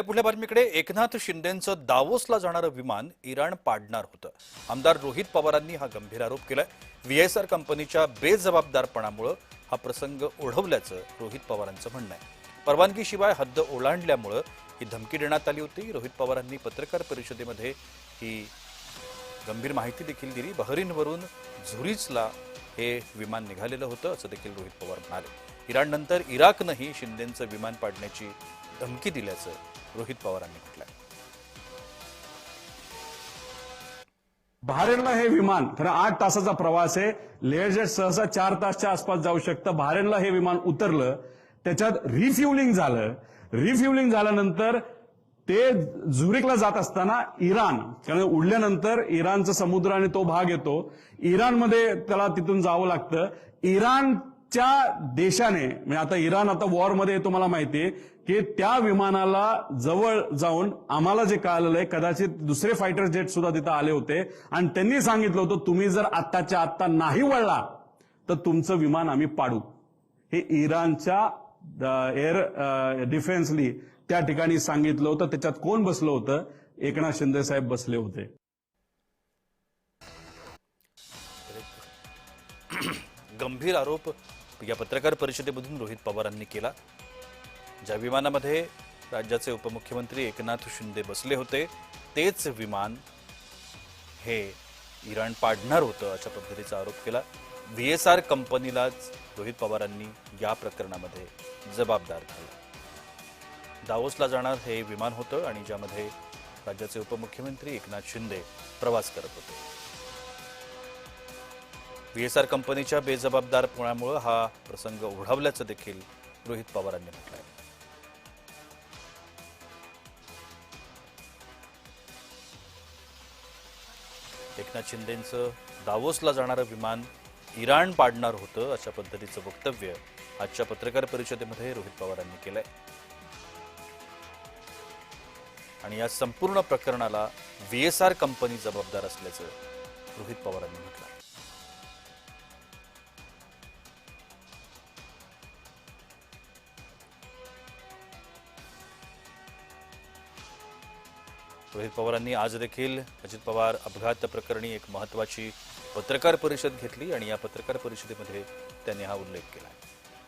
पुढल्या बातमीकडे एकनाथ शिंदेंचं दावोसला जाणारं विमान इराण पाडणार होतं. आमदार रोहित पवारांनी हा गंभीर आरोप केलाय. व्हीएसआर कंपनीच्या बेजबाबदारपणामुळे हा प्रसंग ओढवल्याचं रोहित पवारांचं म्हणणं आहे. परवानगीशिवाय हद्द ओलांडल्यामुळे ही धमकी देण्यात आली होती. रोहित पवारांनी पत्रकार परिषदेमध्ये ही गंभीर माहिती देखील दिली. बहरीनवरून झुरिचला हे विमान निघालेलं होतं असं देखील रोहित पवार म्हणाले. इराणनंतर इराकनंही शिंदेंचं विमान पाडण्याची धमकी दिल्याचं रोहित पवारांनी म्हटलंय. बहरीनला हे विमान खरं 8 तासाचा प्रवास आहे. लेअरजेट सहसा 4 तासच्या आसपास जाऊ शकतं. बहरीनला हे विमान उतरलं, त्याच्यात रिफ्युलिंग झालं. रिफ्युलिंग झाल्यानंतर ते झुरिकला जात असताना इराण, कारण उडल्यानंतर इराणचा समुद्र आणि तो भाग येतो, इराणमध्ये त्याला तिथून जावं लागतं. इराणच्या देशाने म्हणजे आता इराण आता वॉरमध्ये येतो, मला माहितीये की त्या विमानाला जवळ जाऊन आम्हाला जे कळालेलं आहे, कदाचित दुसरे फायटर जेट सुद्धा तिथं आले होते आणि त्यांनी सांगितलं होतं तुम्ही जर आत्ताच्या आत्ता नाही वळला तर तुमचं विमान आम्ही पाडू. हे इराणच्या एअर डिफेन्सली त्या ठिकाणी सांगितलं होतं. त्याच्यात कोण बसलं होतं? एकनाथ शिंदे साहेब बसले होते. गंभीर आरोप या पत्रकार परिषदेमधून रोहित पवारांनी केला. ज्या विमानामध्ये राज्याचे उपमुख्यमंत्री एकनाथ शिंदे बसले होते तेच विमान हे इराण पाडणार होतं अशा पद्धतीचा आरोप केला. व्हीएसआर कंपनीलाच रोहित पवारांनी या प्रकरणामध्ये जबाबदार धरलं. दावोसला जाणार हे विमान होतं आणि ज्यामध्ये राज्याचे उपमुख्यमंत्री एकनाथ शिंदे प्रवास करत होते. व्हीएसआर कंपनीच्या बेजबाबदारपणामुळे हा प्रसंग ओढवल्याचं देखील रोहित पवारांनी म्हटलंय. एकनाथ शिंदेंचं दावोसला जाणारं विमान इराण पाडणार होतं अशा पद्धतीचं वक्तव्य आजच्या पत्रकार परिषदेमध्ये रोहित पवारांनी केलंय. आणि या संपूर्ण प्रकरणाला व्हीएसआर कंपनी जबाबदार असल्याचं रोहित पवारांनी म्हटलं. रोहित पवारांनी आज देखील अजित पवार अपघात प्रकरणी एक महत्त्वाची पत्रकार परिषद घेतली आणि या पत्रकार परिषदेमध्ये त्यांनी हा उल्लेख केला.